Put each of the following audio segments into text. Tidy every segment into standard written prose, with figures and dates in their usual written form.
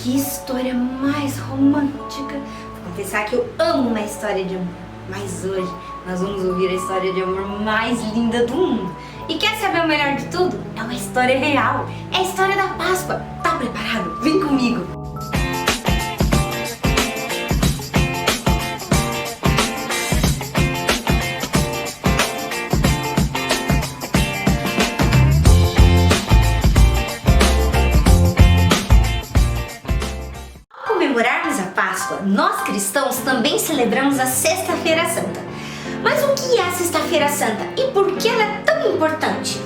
Que história mais romântica. Vou confessar que eu amo uma história de amor. Mas hoje nós vamos ouvir a história de amor mais linda do mundo. E quer saber o melhor de tudo? É uma história real. É a história da Páscoa. Tá preparado? Vem comigo! Comemorarmos a Páscoa, nós cristãos também celebramos a Sexta-feira Santa. Mas o que é a Sexta-feira Santa e por que ela é tão importante?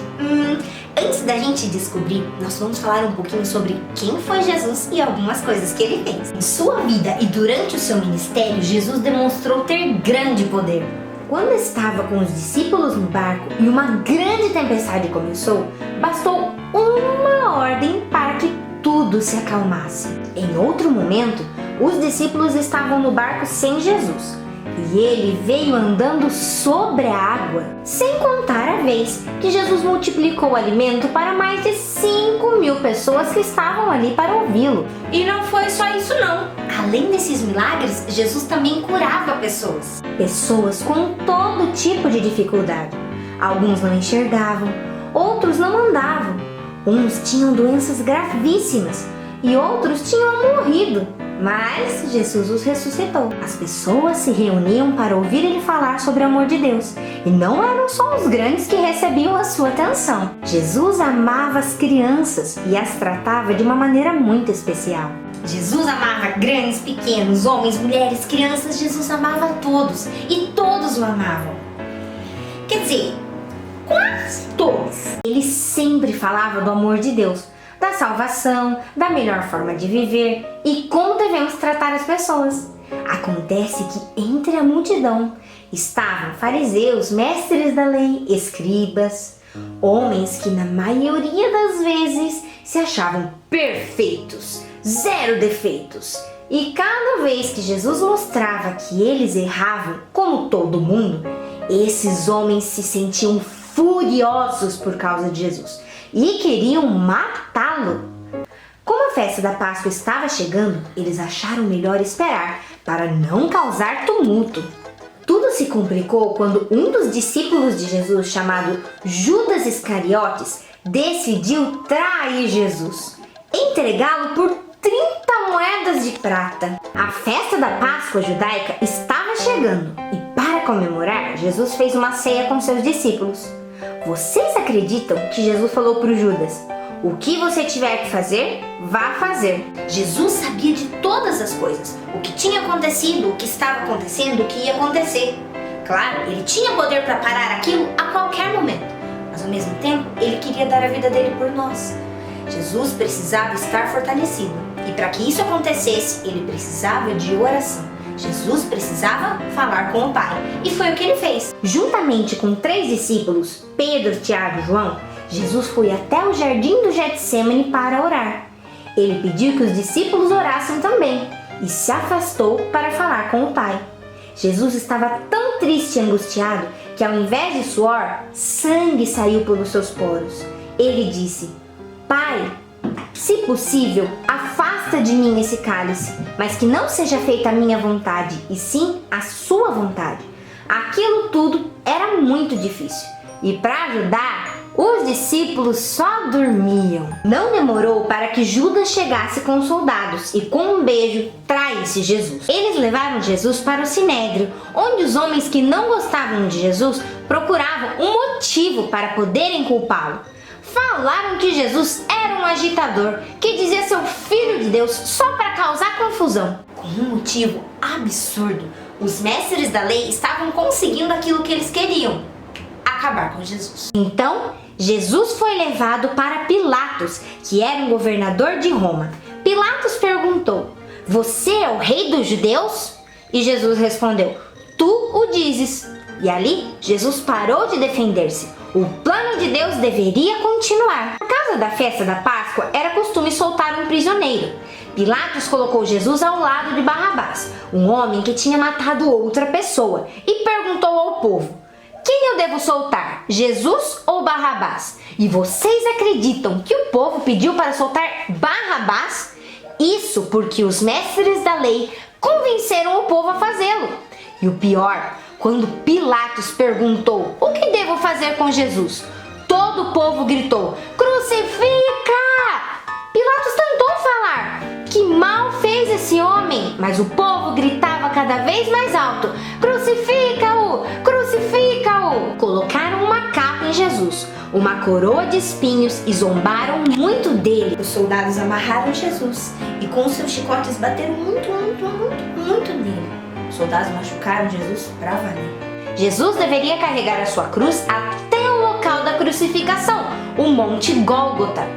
Antes da gente descobrir, nós vamos falar um pouquinho sobre quem foi Jesus e algumas coisas que ele fez. Em sua vida e durante o seu ministério, Jesus demonstrou ter grande poder. Quando estava com os discípulos no barco e uma grande tempestade começou, bastou uma ordem para que tudo se acalmasse. Em outro momento, os discípulos estavam no barco sem Jesus e ele veio andando sobre a água, sem contar a vez que Jesus multiplicou o alimento para mais de 5.000 pessoas que estavam ali para ouvi-lo. E não foi só isso não. Além desses milagres, Jesus também curava pessoas. Pessoas com todo tipo de dificuldade. Alguns não enxergavam, outros não andavam. Uns tinham doenças gravíssimas e outros tinham morrido, mas Jesus os ressuscitou. As pessoas se reuniam para ouvir ele falar sobre o amor de Deus, e não eram só os grandes que recebiam a sua atenção. Jesus amava as crianças e as tratava de uma maneira muito especial. Jesus amava grandes, pequenos, homens, mulheres, crianças. Jesus amava a todos e todos o amavam. Quer dizer, quase todos. Ele sempre falava do amor de Deus, da salvação, da melhor forma de viver e como devemos tratar as pessoas. Acontece que entre a multidão estavam fariseus, mestres da lei, escribas, homens que na maioria das vezes se achavam perfeitos, zero defeitos. E cada vez que Jesus mostrava que eles erravam, como todo mundo, esses homens se sentiam furiosos por causa de Jesus e queriam matá-lo. Como a festa da Páscoa estava chegando, eles acharam melhor esperar para não causar tumulto. Tudo se complicou quando um dos discípulos de Jesus, chamado Judas Iscariotes, decidiu trair Jesus, entregá-lo por 30 moedas de prata. A festa da Páscoa judaica estava chegando e para comemorar, Jesus fez uma ceia com seus discípulos. Vocês acreditam que Jesus falou para o Judas: o que você tiver que fazer, vá fazer? Jesus sabia de todas as coisas, o que tinha acontecido, o que estava acontecendo, o que ia acontecer. Claro, ele tinha poder para parar aquilo a qualquer momento, mas ao mesmo tempo, ele queria dar a vida dele por nós. Jesus precisava estar fortalecido e para que isso acontecesse, ele precisava de oração. Jesus precisava falar com o Pai e foi o que ele fez. Juntamente com 3 discípulos, Pedro, Tiago e João, Jesus foi até o jardim do Getsêmani para orar. Ele pediu que os discípulos orassem também e se afastou para falar com o Pai. Jesus estava tão triste e angustiado que ao invés de suor, sangue saiu pelos seus poros. Ele disse: Pai, se possível, afasta de mim esse cálice, mas que não seja feita a minha vontade, e sim a sua vontade. Aquilo tudo era muito difícil, e para ajudar, os discípulos só dormiam. Não demorou para que Judas chegasse com os soldados e com um beijo traísse Jesus. Eles levaram Jesus para o sinédrio, onde os homens que não gostavam de Jesus procuravam um motivo para poderem culpá-lo. Falaram que Jesus era um agitador, que dizia ser o filho de Deus só para causar confusão. Com um motivo absurdo, os mestres da lei estavam conseguindo aquilo que eles queriam: acabar com Jesus. Então, Jesus foi levado para Pilatos, que era um governador de Roma. Pilatos perguntou: Você é o rei dos judeus? E Jesus respondeu: Tu o dizes. E ali, Jesus parou de defender-se. O plano de Deus deveria continuar. Por causa da festa da Páscoa, era costume soltar um prisioneiro. Pilatos colocou Jesus ao lado de Barrabás, um homem que tinha matado outra pessoa, e perguntou ao povo: Quem eu devo soltar, Jesus ou Barrabás? E vocês acreditam que o povo pediu para soltar Barrabás? Isso porque os mestres da lei convenceram o povo a fazê-lo. E o pior, quando Pilatos perguntou: o que devo fazer com Jesus? Todo o povo gritou: crucifica! Pilatos tentou falar: que mal fez esse homem? Mas o povo gritava cada vez mais alto: crucifica-o! Crucifica-o! Colocaram uma capa em Jesus, uma coroa de espinhos e zombaram muito dele. Os soldados amarraram Jesus e com seus chicotes bateram muito nele. Os soldados machucaram Jesus pra valer. Jesus deveria carregar a sua cruz até o local da crucificação, o Monte Gólgota.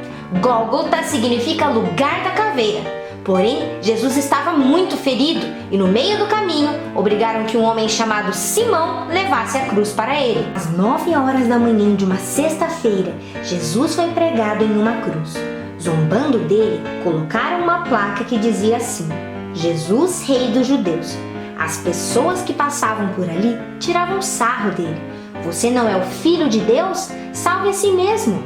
Gólgota significa lugar da caveira. Porém, Jesus estava muito ferido e no meio do caminho obrigaram que um homem chamado Simão levasse a cruz para ele. Às 9 horas da manhã de uma sexta-feira, Jesus foi pregado em uma cruz. Zombando dele, colocaram uma placa que dizia assim: Jesus, Rei dos Judeus. As pessoas que passavam por ali tiravam sarro dele. Você não é o Filho de Deus? Salve a si mesmo!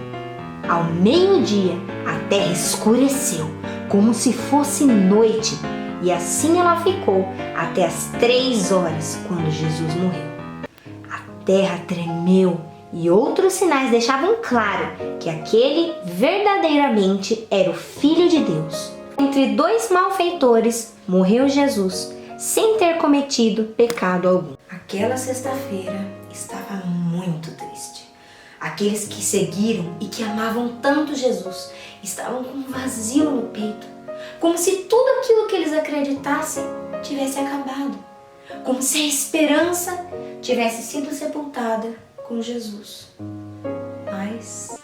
Ao meio-dia, a terra escureceu, como se fosse noite, e assim ela ficou até as 3 horas, quando Jesus morreu. A terra tremeu e outros sinais deixavam claro que aquele verdadeiramente era o Filho de Deus. Entre 2 malfeitores, morreu Jesus, sem ter cometido pecado algum. Aquela sexta-feira estava muito triste. Aqueles que seguiram e que amavam tanto Jesus estavam com um vazio no peito, como se tudo aquilo que eles acreditassem tivesse acabado, como se a esperança tivesse sido sepultada com Jesus. Mas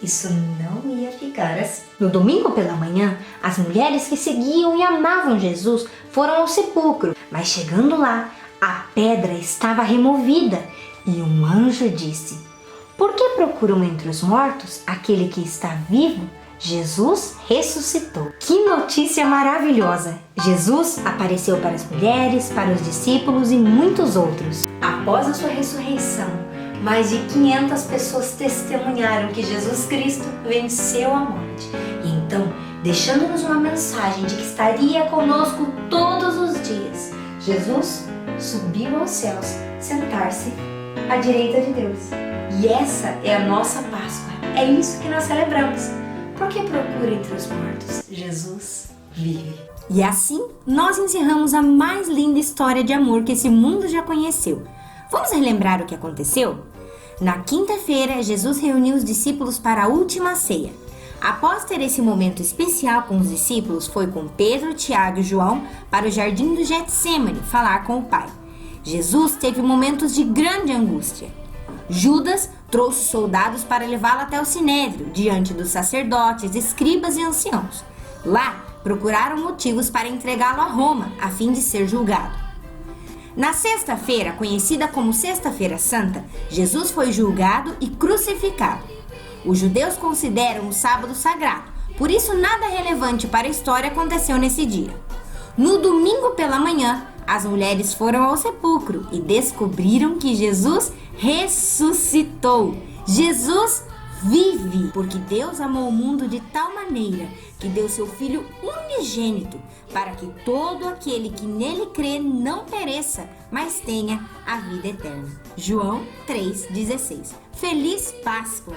isso não ia ficar assim. No domingo pela manhã, as mulheres que seguiam e amavam Jesus foram ao sepulcro, mas chegando lá, a pedra estava removida e um anjo disse: por que procuram entre os mortos aquele que está vivo? Jesus ressuscitou. Que notícia maravilhosa! Jesus apareceu para as mulheres, para os discípulos e muitos outros. Após a sua ressurreição, mais de 500 pessoas testemunharam que Jesus Cristo venceu a morte. E então, deixando-nos uma mensagem de que estaria conosco todos os dias, Jesus subiu aos céus, sentar-se à direita de Deus. E essa é a nossa Páscoa. É isso que nós celebramos. Por que procura entre os mortos? Jesus vive. E assim, nós encerramos a mais linda história de amor que esse mundo já conheceu. Vamos relembrar o que aconteceu? Na quinta-feira, Jesus reuniu os discípulos para a última ceia. Após ter esse momento especial com os discípulos, foi com Pedro, Tiago e João para o jardim do Getsêmani falar com o Pai. Jesus teve momentos de grande angústia. Judas trouxe soldados para levá-lo até o Sinédrio, diante dos sacerdotes, escribas e anciãos. Lá, procuraram motivos para entregá-lo a Roma, a fim de ser julgado. Na sexta-feira, conhecida como Sexta-feira Santa, Jesus foi julgado e crucificado. Os judeus consideram o sábado sagrado, por isso nada relevante para a história aconteceu nesse dia. No domingo pela manhã, as mulheres foram ao sepulcro e descobriram que Jesus ressuscitou. Jesus vive, porque Deus amou o mundo de tal maneira que deu seu Filho unigênito, para que todo aquele que nele crê não pereça, mas tenha a vida eterna. João 3,16. Feliz Páscoa!